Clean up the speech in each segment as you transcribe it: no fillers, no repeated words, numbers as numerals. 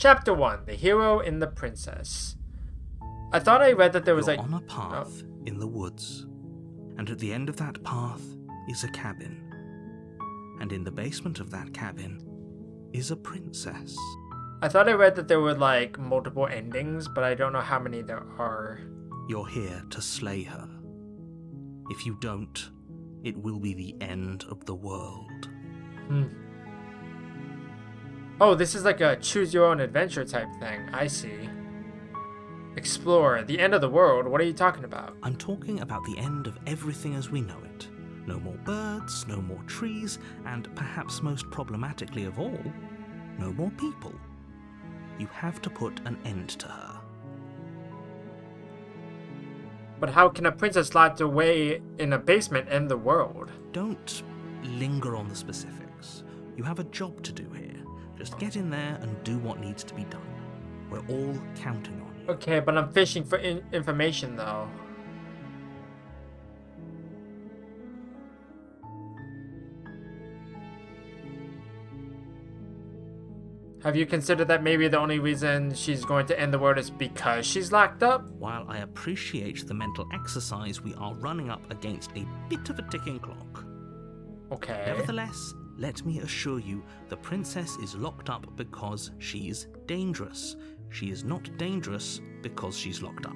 Chapter 1, The Hero and the Princess. I thought I read that there was You're on a path in the woods, and at the end of that path is a cabin. And in the basement of that cabin is a princess. I thought I read that there were like multiple endings, but I don't know how many there are. You're here to slay her. If you don't, it will be the end of the world. Oh, this is like a choose your own adventure type thing. I see. Explore, the end of the world. What are you talking about? I'm talking about the end of everything as we know it. No more birds, no more trees, and perhaps most problematically of all, no more people. You have to put an end to her. But how can a princess locked away in a basement end the world? Don't linger on the specifics. You have a job to do here. Just get in there and do what needs to be done. We're all counting on you. Okay, but I'm fishing for information though. Have you considered that maybe the only reason she's going to end the world is because she's locked up? While I appreciate the mental exercise, we are running up against a bit of a ticking clock. Okay. Nevertheless, let me assure you, the princess is locked up because she's dangerous. She is not dangerous because she's locked up.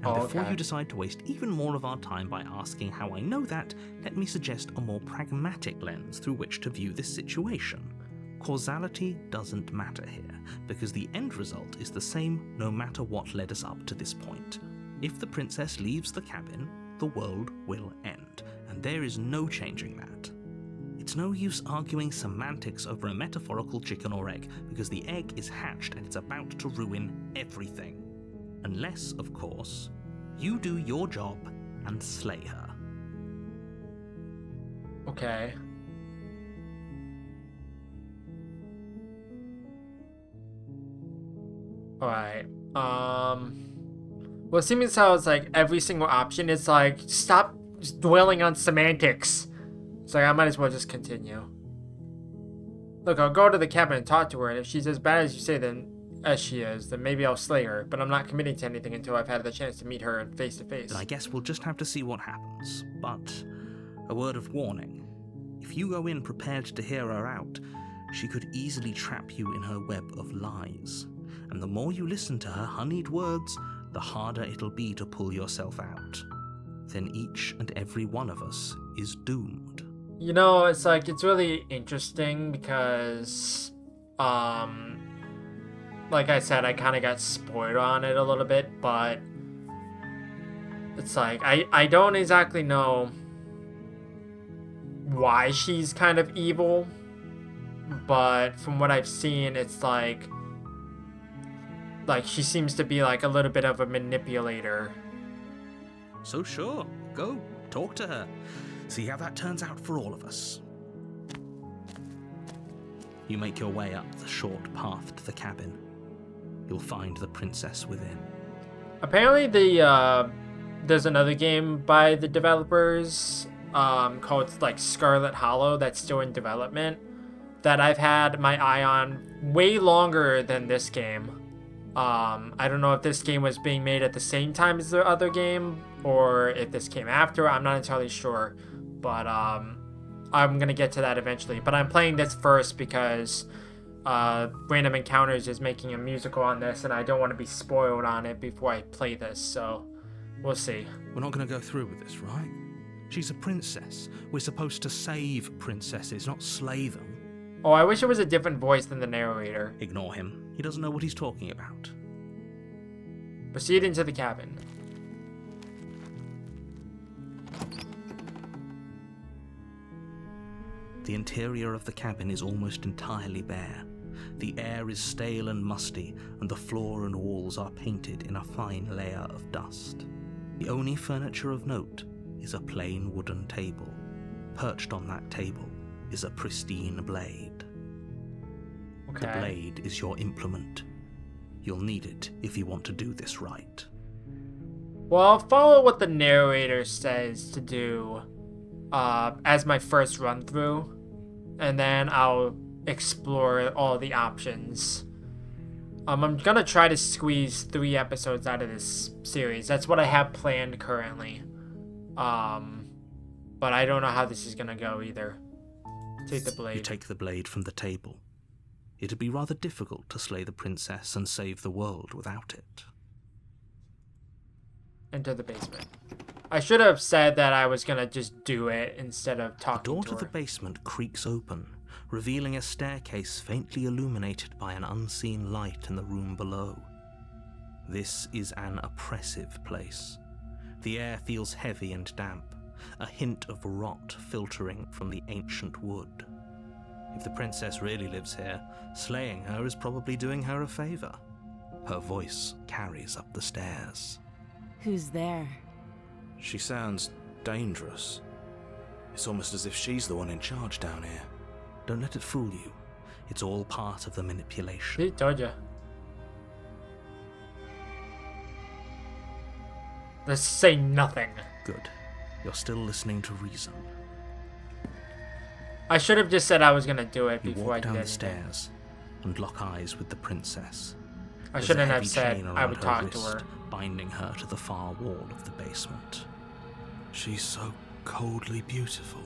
And before you decide to waste even more of our time by asking how I know that, let me suggest a more pragmatic lens through which to view this situation. Causality doesn't matter here, because the end result is the same no matter what led us up to this point. If the princess leaves the cabin, the world will end, and there is no changing that. It's no use arguing semantics over a metaphorical chicken or egg, because the egg is hatched and it's about to ruin everything. Unless, of course, you do your job and slay her. Okay. Alright. Well, it seems how it's like every single option is like, stop dwelling on semantics. It's like, I might as well just continue. Look, I'll go to the cabin and talk to her, and if she's as bad as you say, as she is, then maybe I'll slay her, but I'm not committing to anything until I've had the chance to meet her face to face. Then I guess we'll just have to see what happens. But a word of warning. If you go in prepared to hear her out, she could easily trap you in her web of lies. And the more you listen to her honeyed words, the harder it'll be to pull yourself out. Then each and every one of us is doomed. You know, it's like, it's really interesting because, like I said, I kind of got spoiled on it a little bit, but it's like, I don't exactly know why she's kind of evil, but from what I've seen, it's like she seems to be like a little bit of a manipulator. So sure, go, talk to her. See how that turns out for all of us. You make your way up the short path to the cabin. You'll find the princess within. Apparently there's another game by the developers called like Scarlet Hollow that's still in development that I've had my eye on way longer than this game. I don't know if this game was being made at the same time as the other game or if this came after. I'm not entirely sure, but I'm gonna get to that eventually. But I'm playing this first because Random Encounters is making a musical on this, and I don't want to be spoiled on it before I play this, so we'll see. We're not going to go through with this, right? She's a princess. We're supposed to save princesses, not slay them. Oh, I wish it was a different voice than the narrator. Ignore him. He doesn't know what he's talking about. Proceed into the cabin. The interior of the cabin is almost entirely bare. The air is stale and musty, and the floor and walls are painted in a fine layer of dust. The only furniture of note is a plain wooden table. Perched on that table is a pristine blade. Okay. The blade is your implement. You'll need it if you want to do this right. Well, I'll follow what the narrator says to do as my first run through, and then I'll explore all the options I'm gonna try to squeeze 3 episodes out of this series. That's what I have planned currently. But I don't know how this is gonna go either. Take the blade. You take the blade from the table. It'd be rather difficult to slay the princess and save the world without it. Enter the basement. I should have said that I was gonna just do it instead of talking to her. The door to the basement creaks open, revealing a staircase faintly illuminated by an unseen light in the room below. This is an oppressive place. The air feels heavy and damp, a hint of rot filtering from the ancient wood. If the princess really lives here, slaying her is probably doing her a favor. Her voice carries up the stairs. Who's there? She sounds dangerous. It's almost as if she's the one in charge down here. Don't let it fool you. It's all part of the manipulation. See, told ya. Let's say nothing. Good. You're still listening to reason. I should have just said I was gonna do it You before I walk did down the anything. stairs and lock eyes with the princess. I There's shouldn't a have heavy said chain I around would her talk to wrist, her. binding her to the far wall of the basement. She's so coldly beautiful.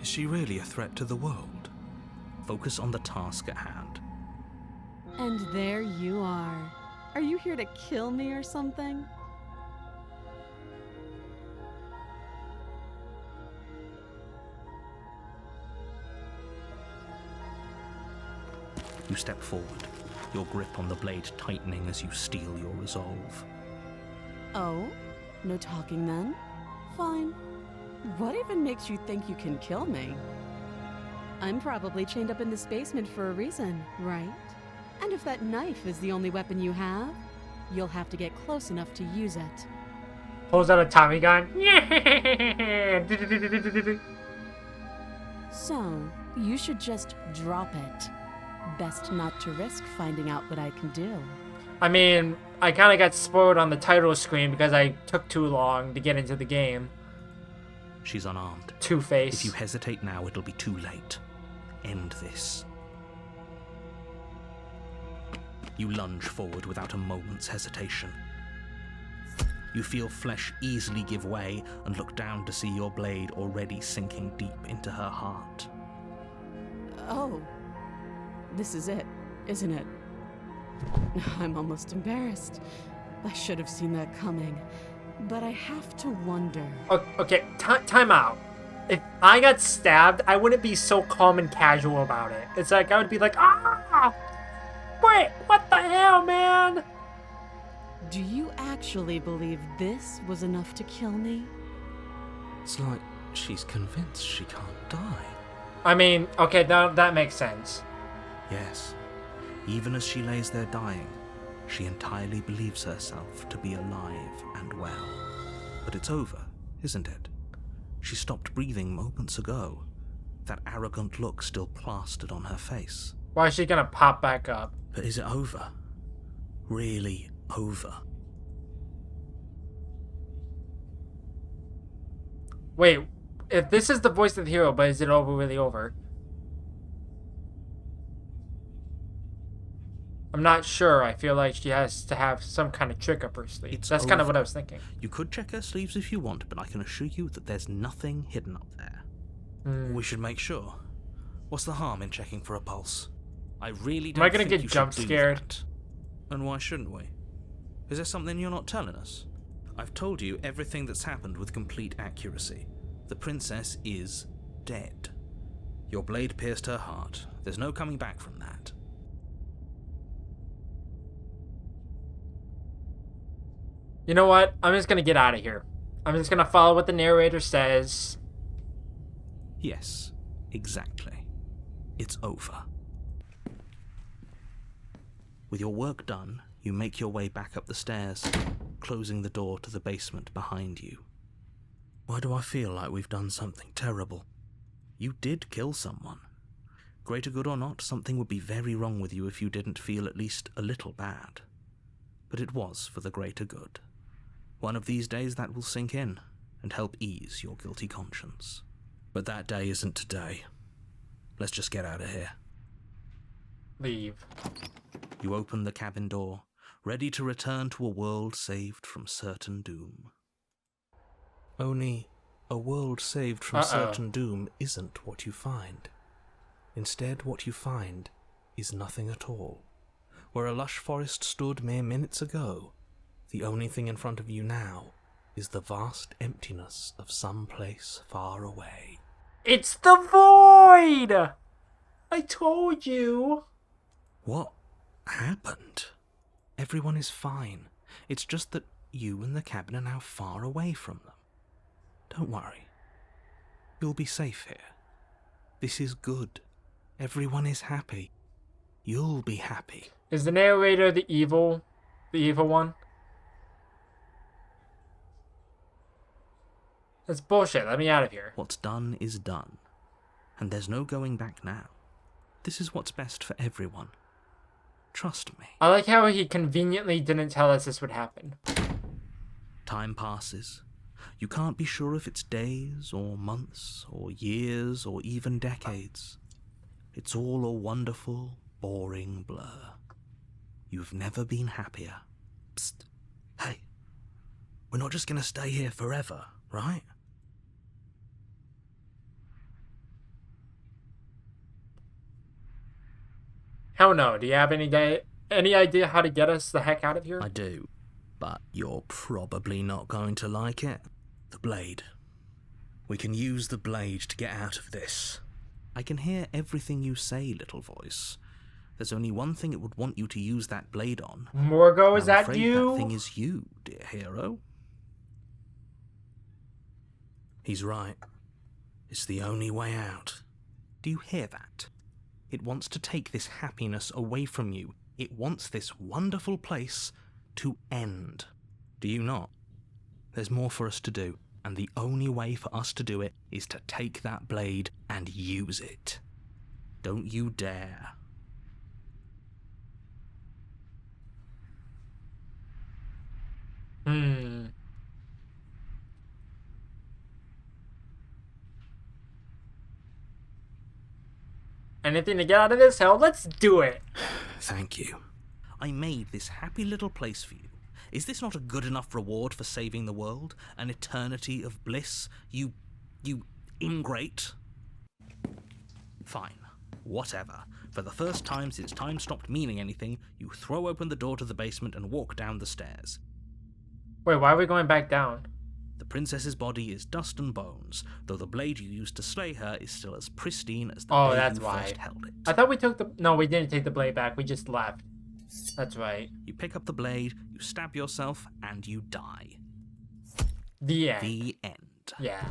Is she really a threat to the world? Focus on the task at hand. And there you are. Are you here to kill me or something? You step forward, your grip on the blade tightening as you steel your resolve. Oh? No talking then? Fine. What even makes you think you can kill me? I'm probably chained up in this basement for a reason, right? And if that knife is the only weapon you have, you'll have to get close enough to use it. Pulls out a Tommy gun. So, you should just drop it. Best not to risk finding out what I can do. I mean, I kind of got spoiled on the title screen because I took too long to get into the game. She's unarmed. Two-Face. If you hesitate now, it'll be too late. End this. You lunge forward without a moment's hesitation. You feel flesh easily give way and look down to see your blade already sinking deep into her heart. Oh. This is it, isn't it? I'm almost embarrassed. I should have seen that coming. But I have to wonder. Okay, time out. If I got stabbed, I wouldn't be so calm and casual about it. It's like, I would be like, ah! Wait, what the hell, man? Do you actually believe this was enough to kill me? It's like she's convinced she can't die. I mean, okay, that makes sense. Yes, even as she lays there dying, she entirely believes herself to be alive and well. But it's over, isn't it? She stopped breathing moments ago, that arrogant look still plastered on her face. Why is she gonna pop back up? But is it over? Really over? Wait, if this is the voice of the hero, but is it really over? I'm not sure. I feel like she has to have some kind of trick up her sleeve. That's kind of what I was thinking. You could check her sleeves if you want, but I can assure you that there's nothing hidden up there. We should make sure. What's the harm in checking for a pulse? I really don't Am I gonna think get you jump should do scared? that. And why shouldn't we? Is there something you're not telling us? I've told you everything that's happened with complete accuracy. The princess is dead. Your blade pierced her heart. There's no coming back from that. You know what? I'm just gonna get out of here. I'm just gonna follow what the narrator says. Yes, exactly. It's over. With your work done, you make your way back up the stairs, closing the door to the basement behind you. Why do I feel like we've done something terrible? You did kill someone. Greater good or not, something would be very wrong with you if you didn't feel at least a little bad. But it was for the greater good. One of these days that will sink in and help ease your guilty conscience. But that day isn't today. Let's just get out of here. Leave. You open the cabin door, ready to return to a world saved from certain doom. Only a world saved from certain doom isn't what you find. Instead, what you find is nothing at all. Where a lush forest stood mere minutes ago, the only thing in front of you now is the vast emptiness of some place far away. It's the void! I told you. What happened? Everyone is fine. It's just that you and the cabin are now far away from them. Don't worry. You'll be safe here. This is good. Everyone is happy. You'll be happy. Is the narrator the evil one? That's bullshit. Let me out of here. What's done is done. And there's no going back now. This is what's best for everyone. Trust me. I like how he conveniently didn't tell us this would happen. Time passes. You can't be sure if it's days or months or years or even decades. It's all a wonderful, boring blur. You've never been happier. Psst. Hey. We're not just going to stay here forever, right? Hell no. Do you have any idea how to get us the heck out of here? I do, but you're probably not going to like it. The blade. We can use the blade to get out of this. I can hear everything you say, little voice. There's only one thing it would want you to use that blade on. Morgo, is that you? That thing is you, dear hero. He's right. It's the only way out. Do you hear that? It wants to take this happiness away from you. It wants this wonderful place to end. Do you not? There's more for us to do, and the only way for us to do it is to take that blade and use it. Don't you dare. Anything to get out of this? Hell, let's do it. Thank you. I made this happy little place for you. Is this not a good enough reward for saving the world? An eternity of bliss? You ingrate? Fine. Whatever. For the first time since time stopped meaning anything, you throw open the door to the basement and walk down the stairs. Wait, why are we going back down? The princess's body is dust and bones, though the blade you used to slay her is still as pristine as the day that's you why. first held it. I thought we took the... No, we didn't take the blade back. We just left. That's right. You pick up the blade, you stab yourself, and you die. The end. The end. Yeah.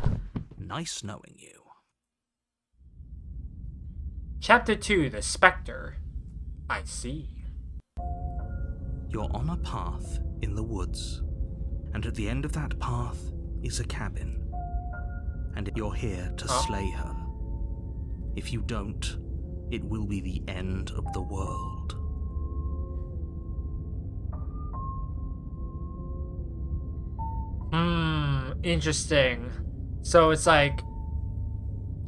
Nice knowing you. Chapter 2, The Spectre. I see. You're on a path in the woods, and at the end of that path is a cabin, and you're here to slay her. If you don't, it will be the end of the world. Interesting. So it's like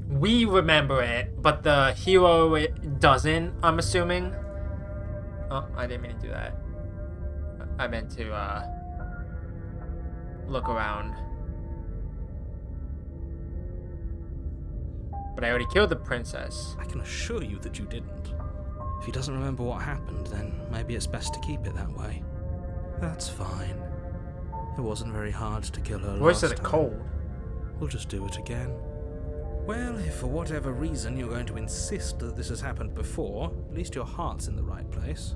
we remember it, but the hero doesn't, I'm assuming. Oh, I didn't mean to do that. I meant to look around. But I already killed the princess. I can assure you that you didn't. If he doesn't remember what happened, then maybe it's best to keep it that way. That's fine. It wasn't very hard to kill her Voice last of the time. cold. We'll just do it again. Well, if for whatever reason you're going to insist that this has happened before, at least your heart's in the right place.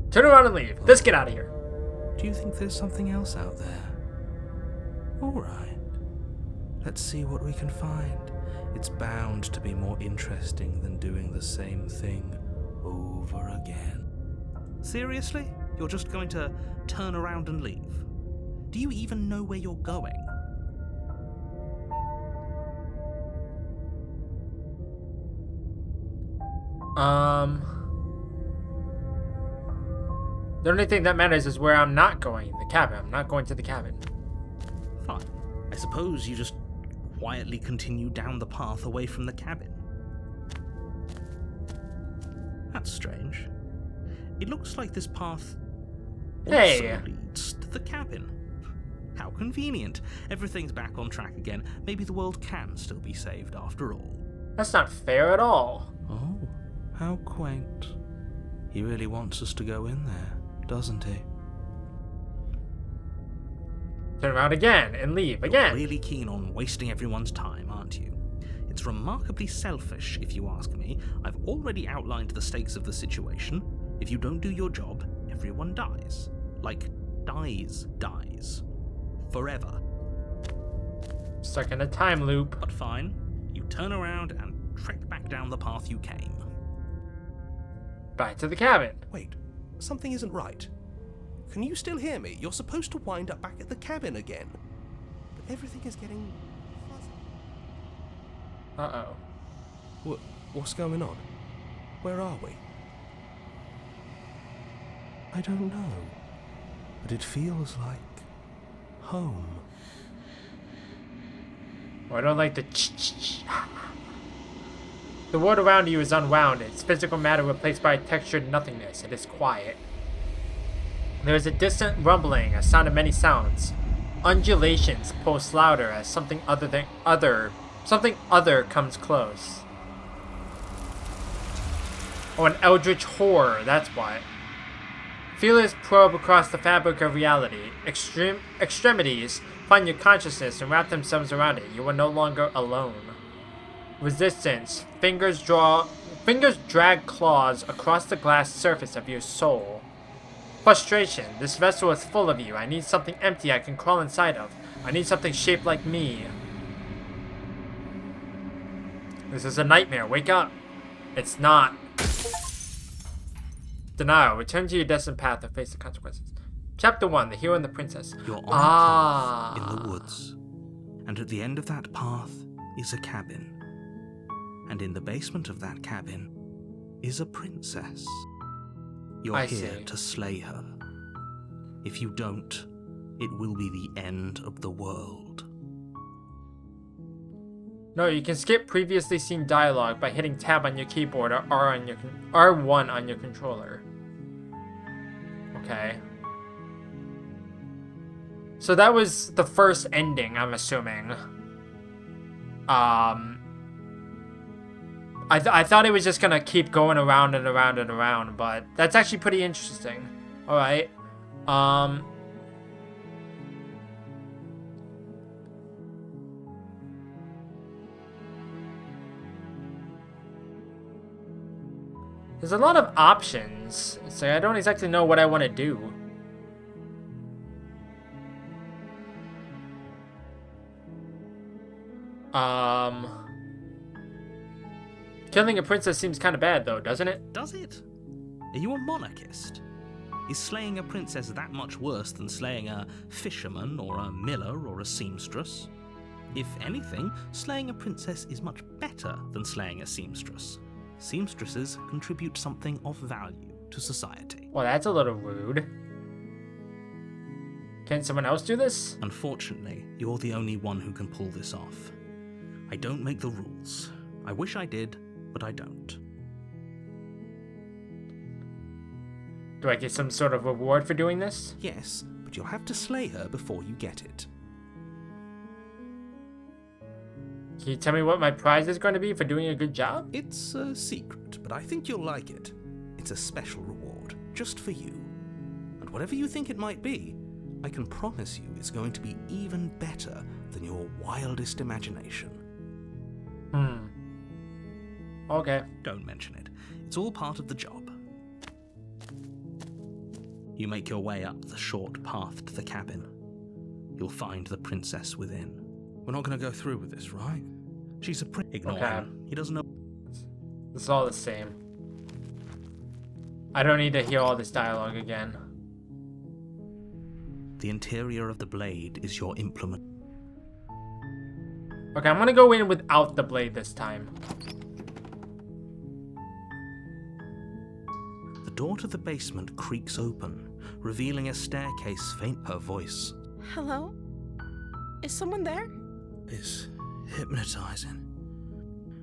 Turn around and leave. Let's get out of here. Do you think there's something else out there? Alright. Let's see what we can find. It's bound to be more interesting than doing the same thing over again. Seriously? You're just going to turn around and leave? Do you even know where you're going? The only thing that matters is where I'm not going. The cabin. I'm not going to the cabin. Fine. I suppose you just quietly continue down the path away from the cabin. That's strange. It looks like this path also leads to the cabin. How convenient. Everything's back on track again. Maybe the world can still be saved after all. That's not fair at all. Oh, how quaint. He really wants us to go in there, doesn't he? Turn around again and leave again. You're really keen on wasting everyone's time, aren't you? It's remarkably selfish, if you ask me. I've already outlined the stakes of the situation. If you don't do your job, everyone dies. Like, dies. Forever. Stuck in a time loop. But fine, you turn around and trek back down the path you came. Back to the cabin. Wait, something isn't right. Can you still hear me? You're supposed to wind up back at the cabin again. But everything is getting fuzzy. Uh-oh. What's going on? Where are we? I don't know. But it feels like home. Oh, I don't like the The world around you is unwound, its physical matter replaced by textured nothingness. It is quiet. There is a distant rumbling, a sound of many sounds. Undulations pulse louder as something other comes close. Oh, an eldritch horror, that's why. Feelers probe across the fabric of reality. Extremities find your consciousness and wrap themselves around it. You are no longer alone. Resistance. Fingers drag claws across the glass surface of your soul. Frustration. This vessel is full of you. I need something empty I can crawl inside of. I need something shaped like me. This is a nightmare. Wake up. It's not. Denial. Return to your destined path and face the consequences. Chapter 1. The Hero and the Princess. You're on a path in the woods. And at the end of that path is a cabin. And in the basement of that cabin is a princess. You're here to slay her. If you don't, it will be the end of the world. No, you can skip previously seen dialogue by hitting tab on your keyboard or R1 on your controller. Okay. So that was the first ending, I'm assuming. I thought it was just gonna keep going around and around and around, but that's actually pretty interesting. Alright. There's a lot of options, so I don't exactly know what I want to do. Killing a princess seems kind of bad, though, doesn't it? Does it? Are you a monarchist? Is slaying a princess that much worse than slaying a fisherman or a miller or a seamstress? If anything, slaying a princess is much better than slaying a seamstress. Seamstresses contribute something of value to society. Well, that's a little rude. Can someone else do this? Unfortunately, you're the only one who can pull this off. I don't make the rules. I wish I did, but I don't. Do I get some sort of reward for doing this? Yes, but you'll have to slay her before you get it. Can you tell me what my prize is going to be for doing a good job? It's a secret, but I think you'll like it. It's a special reward, just for you. And whatever you think it might be, I can promise you it's going to be even better than your wildest imagination. Okay. Don't mention it. It's all part of the job. You make your way up the short path to the cabin. You'll find the princess within. We're not going to go through with this, right? She's a Ignore him. He doesn't know. It's all the same. I don't need to hear all this dialogue again. The interior of the blade is your implement. Okay, I'm gonna go in without the blade this time. The door to the basement creaks open, revealing a staircase faint. Her voice. Hello? Is someone there? Is hypnotizing.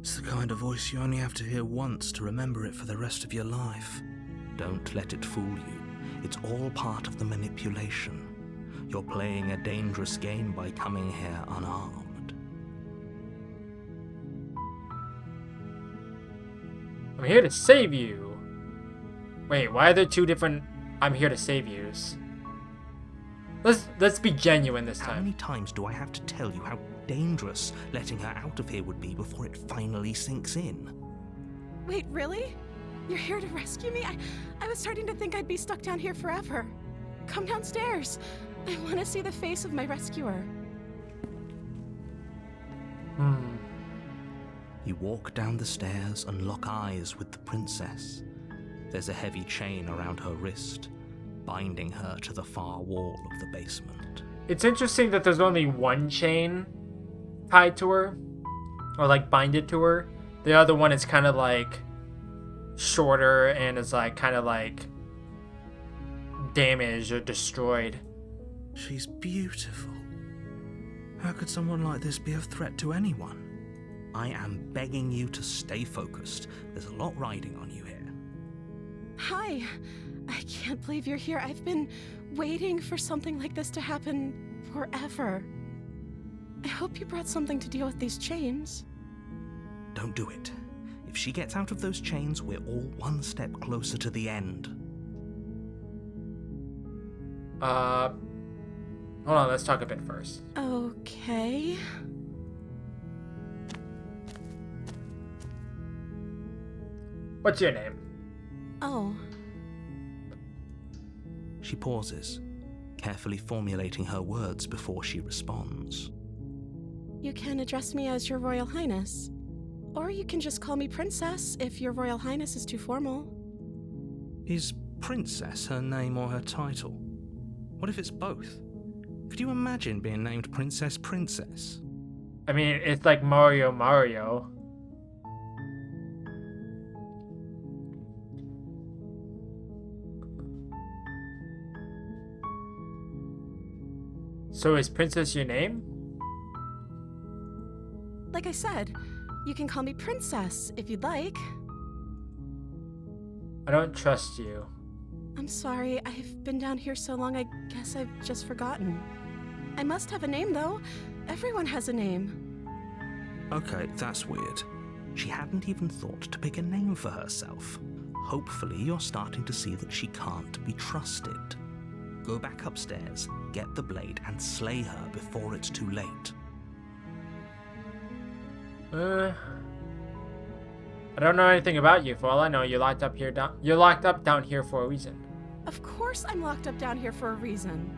It's the kind of voice you only have to hear once to remember it for the rest of your life. Don't let it fool you. It's all part of the manipulation. You're playing a dangerous game by coming here unarmed. I'm here to save you. Wait, why are there two different I'm here to save yous? Let's be genuine this How time. many times do I have to tell you how dangerous letting her out of here would be before it finally sinks in? Wait, really? You're here to rescue me? I was starting to think I'd be stuck down here forever. Come downstairs. I want to see the face of my rescuer. You walk down the stairs and lock eyes with the princess. There's a heavy chain around her wrist, binding her to the far wall of the basement. It's interesting that there's only one chain tied to her, or like binded to her. The other one is kind of like shorter and is like kind of like damaged or destroyed. She's beautiful. How could someone like this be a threat to anyone? I am begging you to stay focused. There's a lot riding on you here. Hi. I can't believe you're here. I've been waiting for something like this to happen forever. I hope you brought something to deal with these chains. Don't do it. If she gets out of those chains, we're all one step closer to the end. Hold on, let's talk a bit first. Okay. What's your name? Oh, She pauses, carefully formulating her words before she responds. you can address me as Your Royal Highness. Or you can just call me Princess if Your Royal Highness is too formal. Is Princess her name or her title? What if it's both? Could you imagine being named Princess Princess? I mean, it's like Mario. So is Princess your name? Like I said, you can call me Princess if you'd like. I don't trust you. I'm sorry, I've been down here so long I guess I've just forgotten. I must have a name though. Everyone has a name. Okay, that's weird. She hadn't even thought to pick a name for herself. Hopefully you're starting to see that she can't be trusted. Go back upstairs, get the blade, and slay her before it's too late. I don't know anything about you. For all I know, you're locked up down here for a reason. Of course I'm locked up down here for a reason.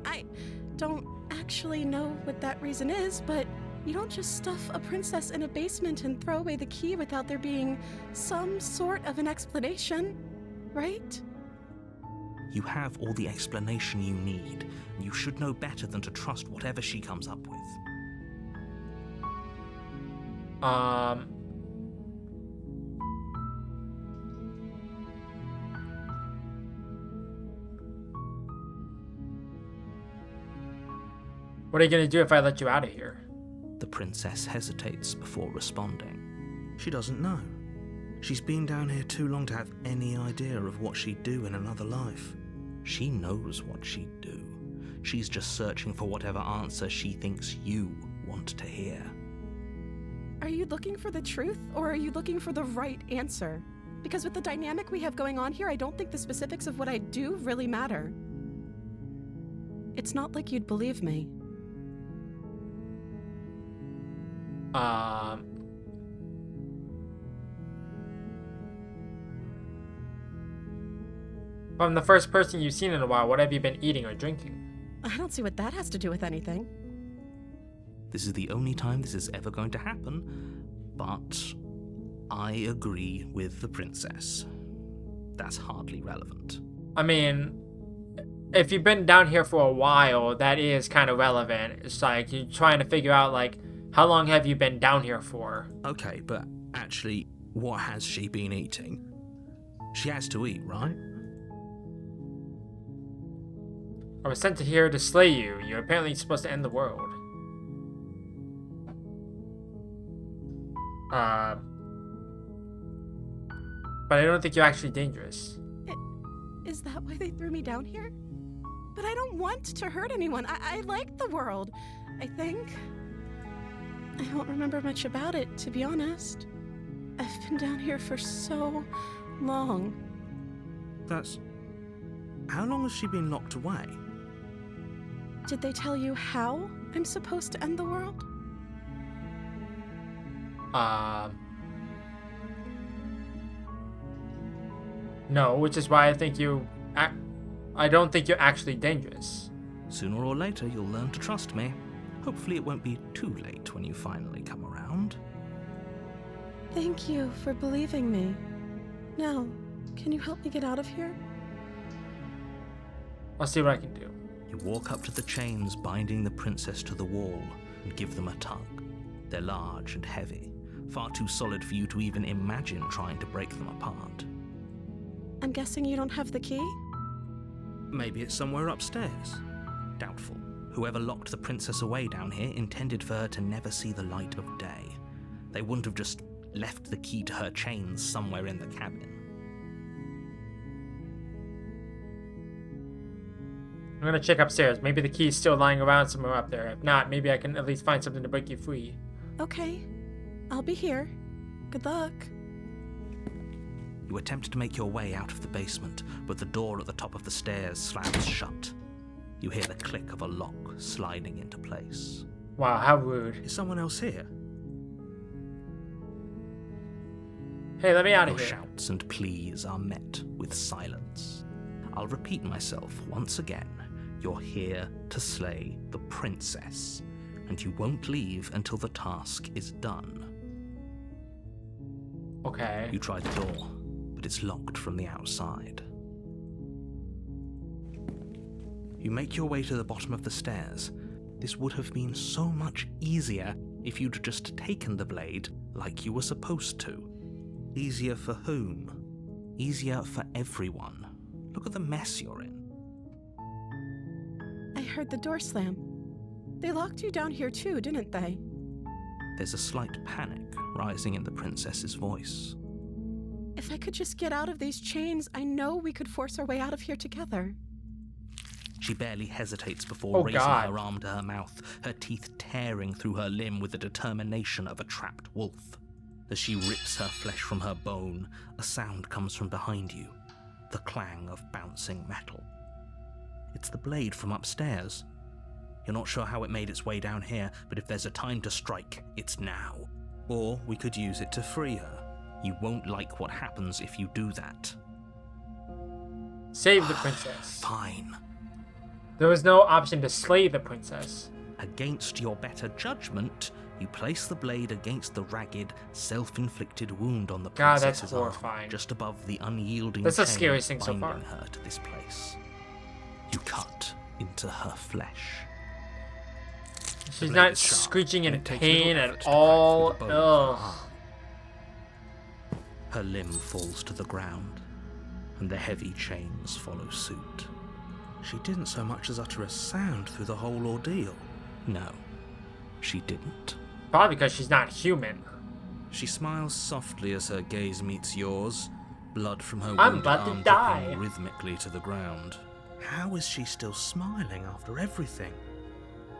I don't actually know what that reason is, but you don't just stuff a princess in a basement and throw away the key without there being some sort of an explanation, right? You have all the explanation you need, and you should know better than to trust whatever she comes up with. What are you gonna do if I let you out of here? The princess hesitates before responding. She doesn't know. She's been down here too long to have any idea of what she'd do in another life. She knows what she'd do. She's just searching for whatever answer she thinks you want to hear. Are you looking for the truth, or are you looking for the right answer? Because with the dynamic we have going on here, I don't think the specifics of what I do really matter. It's not like you'd believe me. From the first person you've seen in a while, what have you been eating or drinking? I don't see what that has to do with anything. This is the only time this is ever going to happen, but I agree with the princess. That's hardly relevant. I mean, if you've been down here for a while, that is kind of relevant. It's like you're trying to figure out, like, how long have you been down here for? Okay, but actually, what has she been eating? She has to eat, right? I was sent here to slay you. You're apparently supposed to end the world. But I don't think you're actually dangerous. Is that why they threw me down here? But I don't want to hurt anyone. I like the world, I think. I don't remember much about it, to be honest. I've been down here for so long. That's... How long has she been locked away? Did they tell you how I'm supposed to end the world? No, which is why I think I don't think you're actually dangerous. Sooner or later, you'll learn to trust me. Hopefully it won't be too late when you finally come around. Thank you for believing me. Now, can you help me get out of here? I'll see what I can do. You walk up to the chains binding the princess to the wall and give them a tug. They're large and heavy, far too solid for you to even imagine trying to break them apart. I'm guessing you don't have the key? Maybe it's somewhere upstairs. Doubtful. Whoever locked the princess away down here intended for her to never see the light of day. They wouldn't have just left the key to her chains somewhere in the cabin. I'm gonna check upstairs. Maybe the key's still lying around somewhere up there. If not, maybe I can at least find something to break you free. Okay. I'll be here. Good luck. You attempt to make your way out of the basement, but the door at the top of the stairs slams shut. You hear the click of a lock sliding into place. Wow, how rude. Is someone else here? Hey, let me out of Your here. shouts and pleas are met with silence. I'll repeat myself once again. You're here to slay the princess, and you won't leave until the task is done. Okay. You try the door, but it's locked from the outside. You make your way to the bottom of the stairs. This would have been so much easier if you'd just taken the blade like you were supposed to. Easier for whom? Easier for everyone. Look at the mess you're in. I heard the door slam. They locked you down here too, didn't they? There's a slight panic rising in the princess's voice. If I could just get out of these chains, I know we could force our way out of here together. She barely hesitates before Oh, raising God. her arm to her mouth, her teeth tearing through her limb with the determination of a trapped wolf. As she rips her flesh from her bone, a sound comes from behind you, the clang of bouncing metal. It's the blade from upstairs. You're not sure how it made its way down here, but if there's a time to strike, it's now. Or we could use it to free her. You won't like what happens if you do that. Save the princess. Fine. There was no option to slay the princess. Against your better judgment, you place the blade against the ragged, self-inflicted wound on the God, that's princess's arm, horrifying. just above the unyielding That's the chain scariest thing so binding far. her to this place. You cut into her flesh. She's blade not is sharp, screeching in and it takes pain little at effort to crack all. through the bone of her Ugh. arm. Her limb falls to the ground, and the heavy chains follow suit. She didn't so much as utter a sound through the whole ordeal. No, she didn't. Probably because she's not human. She smiles softly as her gaze meets yours. Blood from her I'm wounded about to arm die. dripping rhythmically to the ground. How is she still smiling after everything?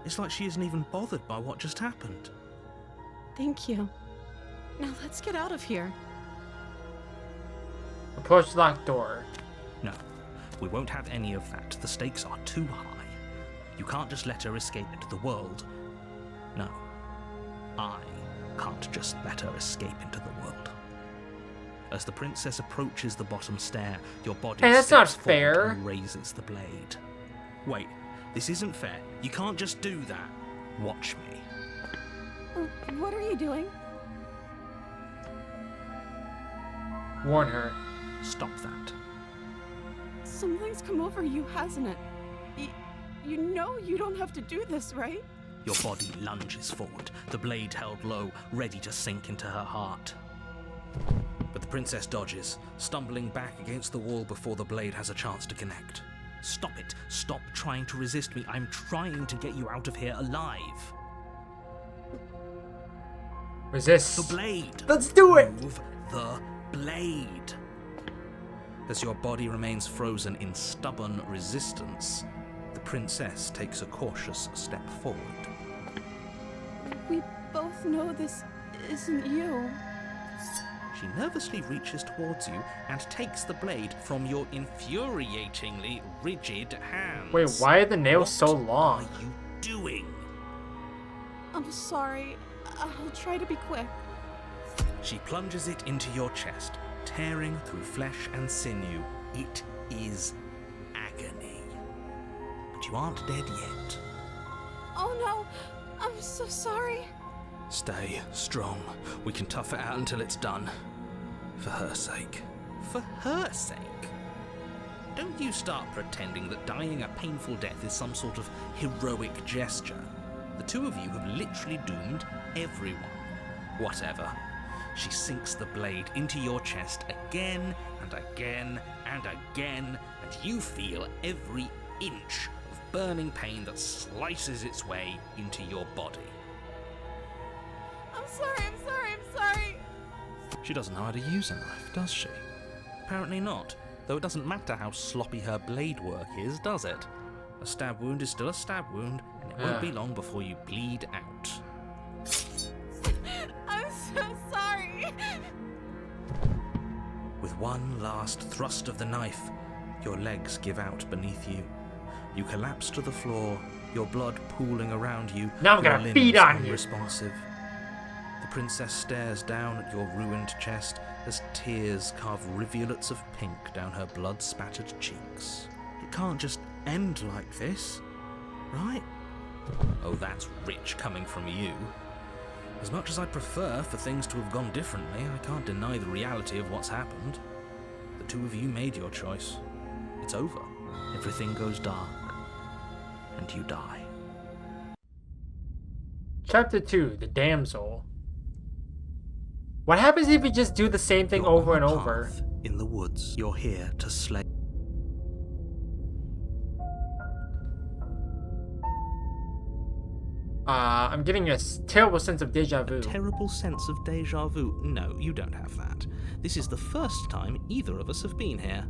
It's like she isn't even bothered by what just happened. Thank you. Now let's get out of here. Approach the locked door. No, we won't have any of that. The stakes are too high. You can't just let her escape into the world. No, I can't just let her escape into the world. As the princess approaches the bottom stair, your body Hey, that's not steps forward fair. and raises the blade. Wait, this isn't fair. You can't just do that. Watch me. What are you doing? Warn her. Stop that. Something's come over you, hasn't it? You know you don't have to do this, right? Your body lunges forward, the blade held low, ready to sink into her heart. But the princess dodges, stumbling back against the wall before the blade has a chance to connect. Stop it. Stop trying to resist me. I'm trying to get you out of here alive. Resist. The blade! Let's do it! Move the blade! As your body remains frozen in stubborn resistance, the princess takes a cautious step forward. We both know this isn't you. She nervously reaches towards you and takes the blade from your infuriatingly rigid hands. Wait, why are the nails so What long? are you doing? I'm sorry. I'll try to be quick. She plunges it into your chest, tearing through flesh and sinew. It is agony. But you aren't dead yet. Oh no, I'm so sorry. Stay strong. We can tough it out until it's done. For her sake. For her sake? Don't you start pretending that dying a painful death is some sort of heroic gesture. The two of you have literally doomed everyone. Whatever. She sinks the blade into your chest again and again and again, and you feel every inch of burning pain that slices its way into your body. I'm sorry. She doesn't know how to use a knife, does she? Apparently not, though it doesn't matter how sloppy her blade work is, does it? A stab wound is still a stab wound, and it won't be long before you bleed out. I'm so sorry. With one last thrust of the knife, your legs give out beneath you. You collapse to the floor, your blood pooling around you. Now I'm your gonna limbs feed on you. unresponsive. The princess stares down at your ruined chest as tears carve rivulets of pink down her blood-spattered cheeks. It can't just end like this, right? Oh, that's rich coming from you. As much as I'd prefer for things to have gone differently, I can't deny the reality of what's happened. The two of you made your choice. It's over. Everything goes dark, and you die. Chapter 2, The Damsel. What happens if you just do the same thing You're over on and a over? path in the woods. You're here to slay. I'm getting a terrible sense of deja vu. Terrible sense of deja vu. No, you don't have that. This is the first time either of us have been here.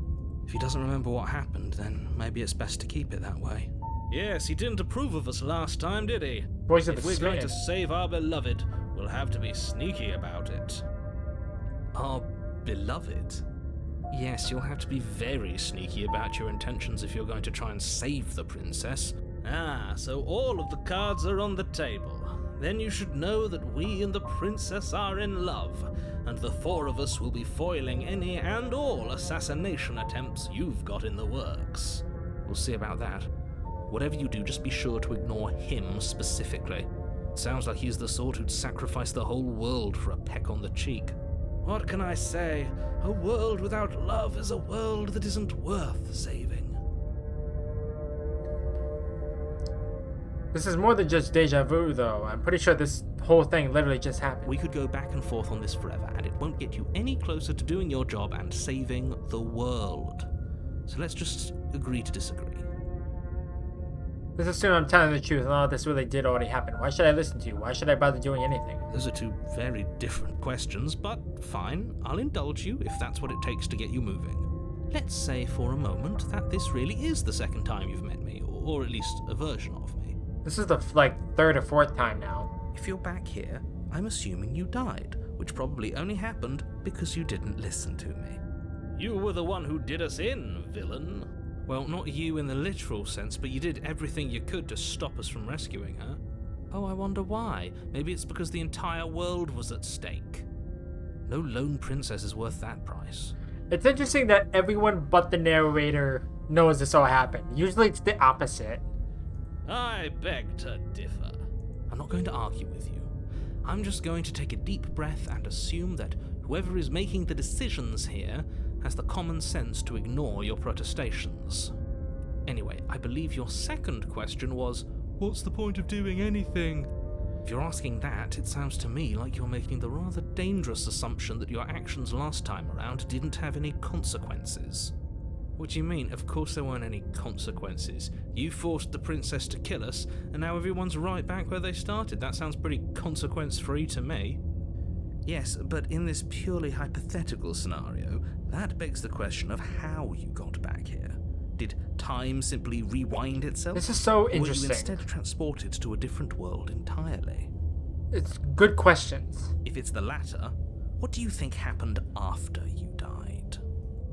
If he doesn't remember what happened, then maybe it's best to keep it that way. Yes, he didn't approve of us last time, did he? Voice of If the we're going to Smitten. save our beloved, we'll have to be sneaky about it. Our beloved? Yes, you'll have to be very sneaky about your intentions if you're going to try and save the princess. Ah, so all of the cards are on the table. Then you should know that we and the princess are in love, and the four of us will be foiling any and all assassination attempts you've got in the works. We'll see about that. Whatever you do, just be sure to ignore him specifically. It sounds like he's the sort who'd sacrifice the whole world for a peck on the cheek. What can I say? A world without love is a world that isn't worth saving. This is more than just deja vu, though. I'm pretty sure this whole thing literally just happened. We could go back and forth on this forever, and it won't get you any closer to doing your job and saving the world. So let's just agree to disagree. Let's assume I'm telling the truth and all this really did already happen. Why should I listen to you? Why should I bother doing anything? Those are two very different questions, but fine. I'll indulge you if that's what it takes to get you moving. Let's say for a moment that this really is the second time you've met me, or at least a version of me. This is the third or fourth time now. If you're back here, I'm assuming you died, which probably only happened because you didn't listen to me. You were the one who did us in, villain. Well, not you in the literal sense, but you did everything you could to stop us from rescuing her. Oh, I wonder why. Maybe it's because the entire world was at stake. No lone princess is worth that price. It's interesting that everyone but the narrator knows this all happened. Usually it's the opposite. I beg to differ. I'm not going to argue with you. I'm just going to take a deep breath and assume that whoever is making the decisions here has the common sense to ignore your protestations. Anyway, I believe your second question was, what's the point of doing anything? If you're asking that, it sounds to me like you're making the rather dangerous assumption that your actions last time around didn't have any consequences. What do you mean? Of course there weren't any consequences. You forced the princess to kill us, and now everyone's right back where they started. That sounds pretty consequence-free to me. Yes, but in this purely hypothetical scenario, that begs the question of how you got back here. Did time simply rewind itself? This is so Or were you interesting. instead transported to a different world entirely? It's good questions. If it's the latter, what do you think happened after you died?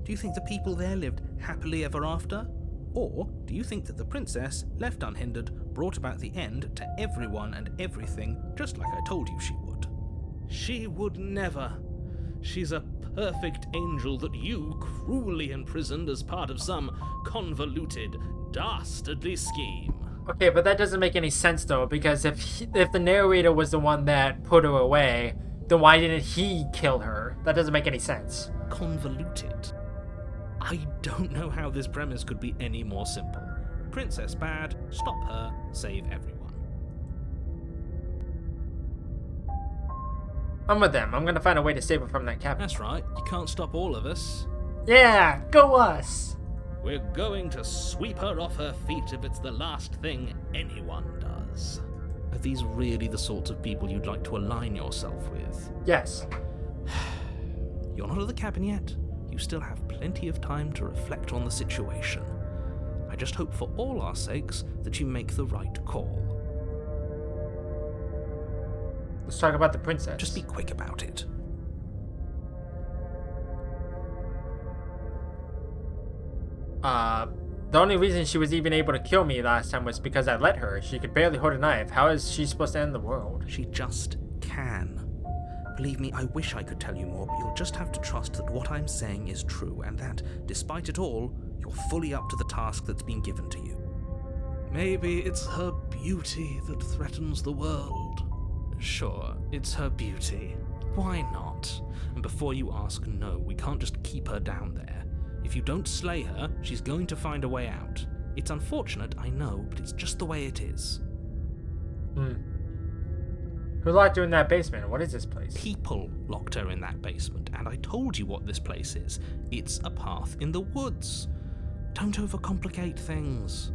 Do you think the people there lived happily ever after? Or do you think that the princess, left unhindered, brought about the end to everyone and everything, just like I told you she would? She would never. She's a perfect angel that you cruelly imprisoned as part of some convoluted, dastardly scheme. Okay, but that doesn't make any sense though, because if the narrator was the one that put her away, then why didn't he kill her? That doesn't make any sense. Convoluted? I don't know how this premise could be any more simple. Princess bad, stop her, save everyone. I'm with them. I'm gonna find a way to save her from that cabin. That's right, you can't stop all of us. Yeah, go us! We're going to sweep her off her feet if it's the last thing anyone does. Are these really the sorts of people you'd like to align yourself with? Yes. You're not at the cabin yet. You still have plenty of time to reflect on the situation. I just hope for all our sakes that you make the right call. Let's talk about the princess. Just be quick about it. The only reason she was even able to kill me last time was because I let her. She could barely hold a knife. How is she supposed to end the world? She just can. Believe me, I wish I could tell you more, but you'll just have to trust that what I'm saying is true, and that, despite it all, you're fully up to the task that's been given to you. Maybe it's her beauty that threatens the world. Sure, it's her beauty. Why not? And before you ask, no, we can't just keep her down there. If you don't slay her, she's going to find a way out. It's unfortunate, I know, but it's just the way it is. Who locked her in that basement? What is this place? People locked her in that basement, and I told you what this place is. It's a path in the woods. Don't overcomplicate things.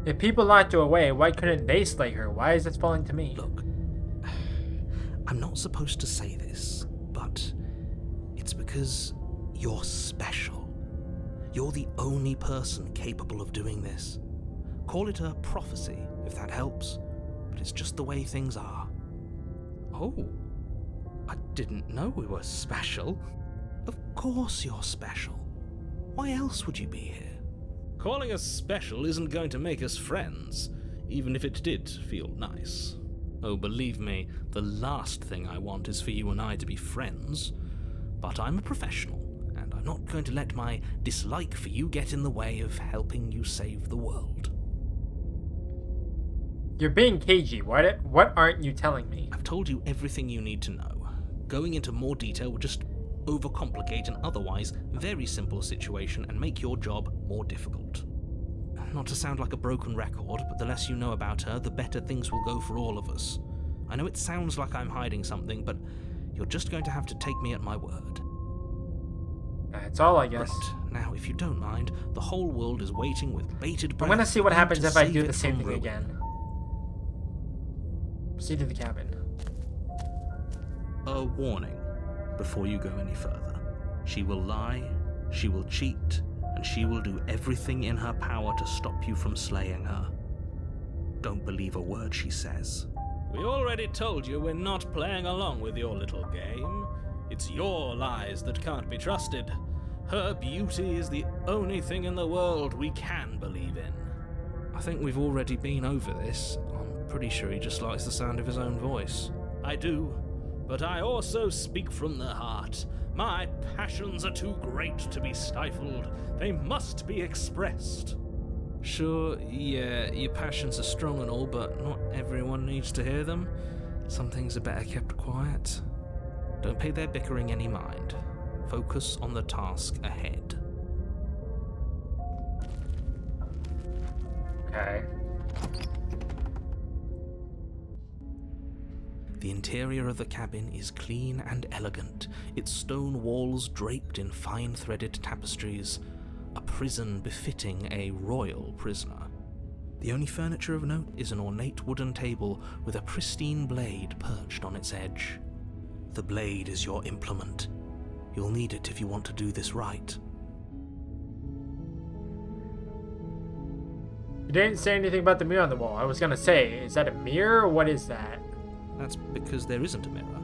If people locked her away, why couldn't they slay her? Why is this falling to me? Look, I'm not supposed to say this, but it's because you're special. You're the only person capable of doing this. Call it a prophecy, if that helps, but it's just the way things are. Oh, I didn't know we were special. Of course you're special. Why else would you be here? Calling us special isn't going to make us friends, even if it did feel nice. Oh, believe me, the last thing I want is for you and I to be friends. But I'm a professional, and I'm not going to let my dislike for you get in the way of helping you save the world. You're being cagey. What aren't you telling me? I've told you everything you need to know. Going into more detail would just overcomplicate an otherwise very simple situation and make your job more difficult. Not to sound like a broken record, but the less you know about her, the better things will go for all of us. I know it sounds like I'm hiding something, but you're just going to have to take me at my word. That's all, I guess. Right, now, if you don't mind, the whole world is waiting with bated breath. I'm gonna see what happens to if I save do it the same from thing ruin. again. Proceed to the cabin. A warning before you go any further. She will lie, she will cheat, and she will do everything in her power to stop you from slaying her. Don't believe a word she says. We already told you we're not playing along with your little game. It's your lies that can't be trusted. Her beauty is the only thing in the world we can believe in. I think we've already been over this. I'm pretty sure he just likes the sound of his own voice. I do, but I also speak from the heart. My passions are too great to be stifled. They must be expressed. Sure, yeah, your passions are strong and all, but not everyone needs to hear them. Some things are better kept quiet. Don't pay their bickering any mind. Focus on the task ahead. Okay. The interior of the cabin is clean and elegant, its stone walls draped in fine threaded tapestries, a prison befitting a royal prisoner. The only furniture of note is an ornate wooden table with a pristine blade perched on its edge. The blade is your implement. You'll need it if you want to do this right. You didn't say anything about the mirror on the wall. I was gonna say, is that a mirror or what is that? That's because there isn't a mirror.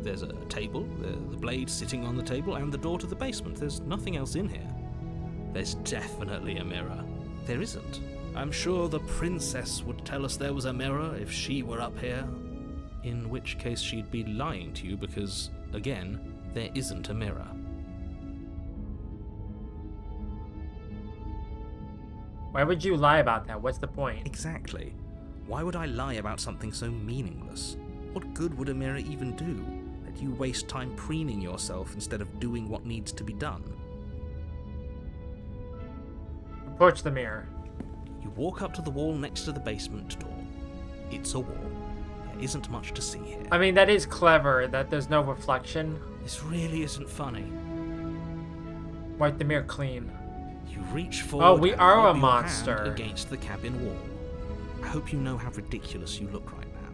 There's a table, the blade sitting on the table, and the door to the basement. There's nothing else in here. There's definitely a mirror. There isn't. I'm sure the princess would tell us there was a mirror if she were up here. In which case she'd be lying to you because, again, there isn't a mirror. Why would you lie about that? What's the point? Exactly. Why would I lie about something so meaningless? What good would a mirror even do? That you waste time preening yourself instead of doing what needs to be done. Approach the mirror. You walk up to the wall next to the basement door. It's a wall. There isn't much to see here. I mean, that is clever that there's no reflection. This really isn't funny. Wipe the mirror clean. You reach forward we and are a rub your monster. hand against the cabin wall. I hope you know how ridiculous you look right now.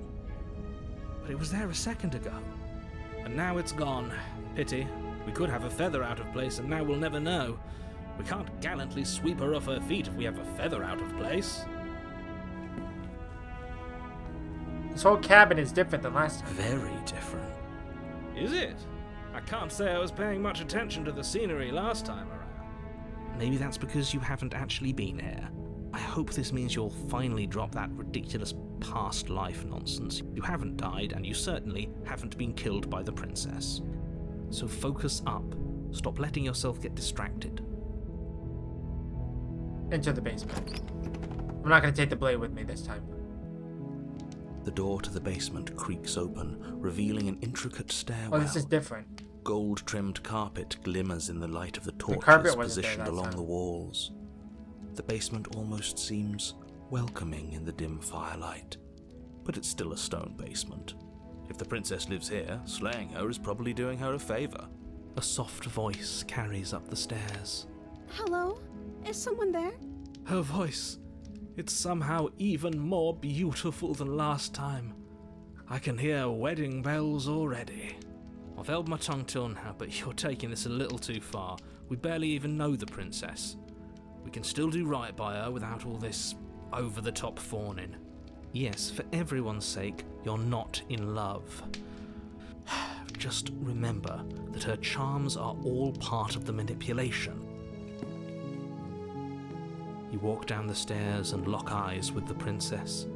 But it was there a second ago. And now it's gone. Pity. We could have a feather out of place and now we'll never know. We can't gallantly sweep her off her feet if we have a feather out of place. This whole cabin is different than last time. Very different. Is it? I can't say I was paying much attention to the scenery last time around. Maybe that's because you haven't actually been here. I hope this means you'll finally drop that ridiculous past life nonsense. You haven't died, and you certainly haven't been killed by the princess. So focus up. Stop letting yourself get distracted. Into the basement. I'm not gonna take the blade with me this time. The door to the basement creaks open, revealing an intricate stairwell. Oh, this is different. Gold-trimmed carpet glimmers in the light of the torches carpet wasn't there positioned that along time. the walls. The basement almost seems welcoming in the dim firelight, but it's still a stone basement. If the princess lives here, slaying her is probably doing her a favor. A soft voice carries up the stairs. Hello? Is someone there? Her voice. It's somehow even more beautiful than last time. I can hear wedding bells already. I've held my tongue till now, but you're taking this a little too far. We barely even know the princess. We can still do right by her without all this over-the-top fawning. Yes, for everyone's sake, you're not in love. Just remember that her charms are all part of the manipulation. You walk down the stairs and lock eyes with the princess.